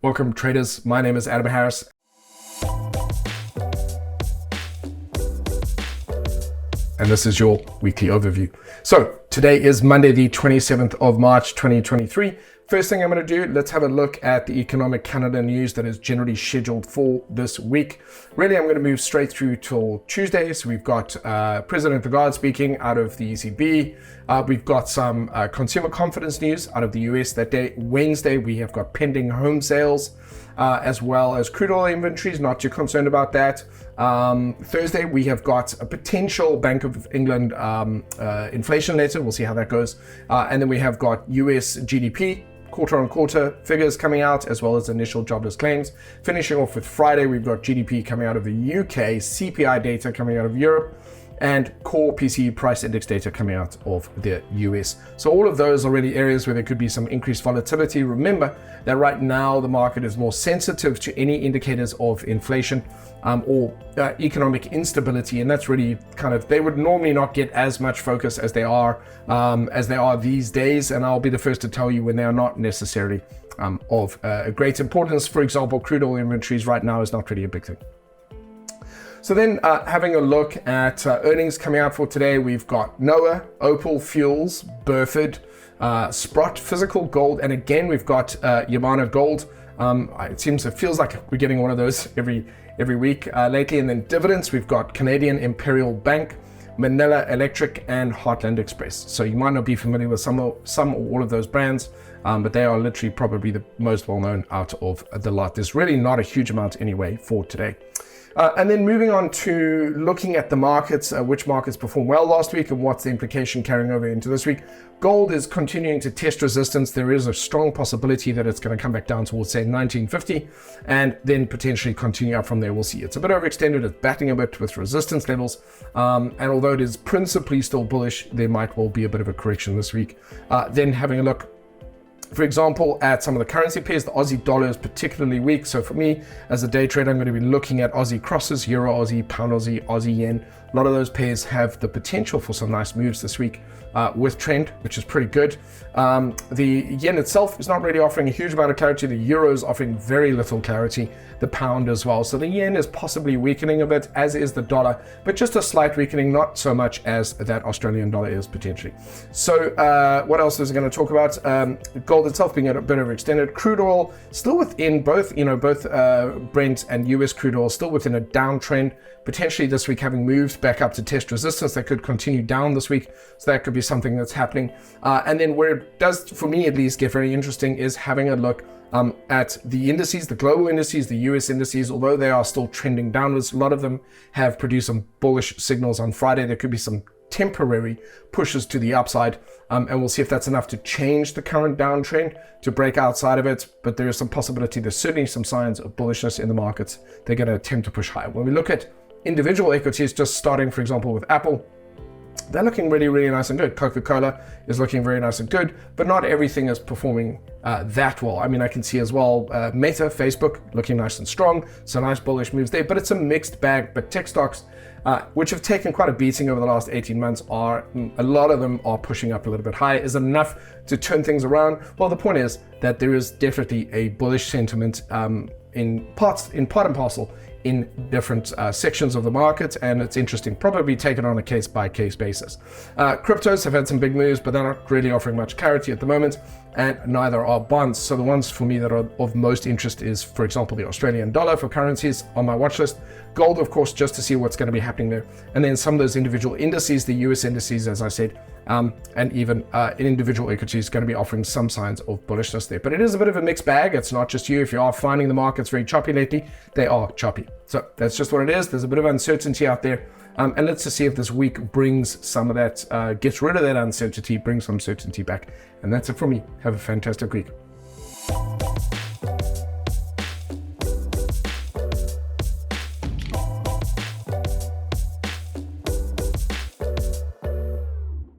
Welcome traders, my name is Adam Harris. And this is your weekly overview. So today is Monday, the 27th of March, 2023. First thing I'm going to do, let's have a look at the economic calendar news that is generally scheduled for this week. Really, I'm going to move straight through till Tuesday. So we've got President Lagarde speaking out of the ECB. We've got some consumer confidence news out of the US that day. Wednesday, we have got pending home sales, as well as crude oil inventories. Not too concerned about that. Thursday, we have got a potential Bank of England inflation letter. We'll see how that goes. And then we have got US GDP quarter-on-quarter figures coming out, as well as initial jobless claims. Finishing off with Friday, we've got GDP coming out of the UK, CPI data coming out of Europe, and core PCE price index data coming out of the US. So all of those are really areas where there could be some increased volatility. Remember that right now the market is more sensitive to any indicators of inflation or economic instability, and that's really kind of, they would normally not get as much focus as they are these days, and I'll be the first to tell you when they are not necessarily of great importance. For example, crude oil inventories right now is not really a big thing. So then having a look at earnings coming out for today, we've got Noah, Opal Fuels, Burford, Sprott, Physical Gold, and again we've got Yamano Gold. It feels like we're getting one of those every week lately. And then dividends, we've got Canadian Imperial Bank, Manila Electric, and Heartland Express. So you might not be familiar with some or all of those brands, but they are literally probably the most well-known out of the lot. There's really not a huge amount anyway for today. And then moving on to looking at the markets, which markets performed well last week and what's the implication carrying over into this week. Gold is continuing to test resistance. There is a strong possibility that it's going to come back down towards, say, 1950 and then potentially continue up from there. We'll see. It's a bit overextended. It's batting a bit with resistance levels. And although it is principally still bullish, there might well be a bit of a correction this week. Then having a look, for example, at some of the currency pairs, the Aussie dollar is particularly weak. So for me, as a day trader, I'm going to be looking at Aussie crosses, Euro Aussie, Pound Aussie, Aussie Yen. A lot of those pairs have the potential for some nice moves this week with trend, which is pretty good. The Yen itself is not really offering a huge amount of clarity. The Euro is offering very little clarity. The Pound as well. So the Yen is possibly weakening a bit, as is the dollar, but just a slight weakening, not so much as that Australian dollar is potentially. So what else is it going to talk about? Gold itself being a bit overextended. Crude oil still within both Brent and US crude oil still within a downtrend. Potentially this week having moved back up to test resistance, that could continue down this week. So that could be something that's happening. And then where it does, for me at least, get very interesting is having a look at the indices, the global indices, the US indices. Although they are still trending downwards, a lot of them have produced some bullish signals on Friday. There could be some temporary pushes to the upside, and we'll see if that's enough to change the current downtrend to break outside of it. But there is some possibility, there's certainly some signs of bullishness in the markets. They're going to attempt to push higher. When we look at individual equities, just starting for example with Apple, they're looking really, really nice and good. Coca-Cola is looking very nice and good, but not everything is performing that well. I mean, I can see as well Meta, Facebook, looking nice and strong. So nice bullish moves there, but it's a mixed bag. But tech stocks, which have taken quite a beating over the last 18 months, a lot of them are pushing up a little bit higher. Is it enough to turn things around? Well, the point is that there is definitely a bullish sentiment in part and parcel in different sections of the market, and it's interesting, probably taken on a case-by-case basis. Cryptos have had some big moves, but they're not really offering much clarity at the moment, and neither are bonds. So the ones for me that are of most interest is, for example, the Australian dollar for currencies on my watch list. Gold, of course, just to see what's going to be happening there. And then some of those individual indices, the US indices, as I said, and even in individual equities, going to be offering some signs of bullishness there. But it is a bit of a mixed bag. It's not just you. If you are finding the markets very choppy lately, they are choppy. So that's just what it is. There's a bit of uncertainty out there. And let's just see if this week brings some of that, gets rid of that uncertainty, brings some certainty back. And that's it from me. Have a fantastic week.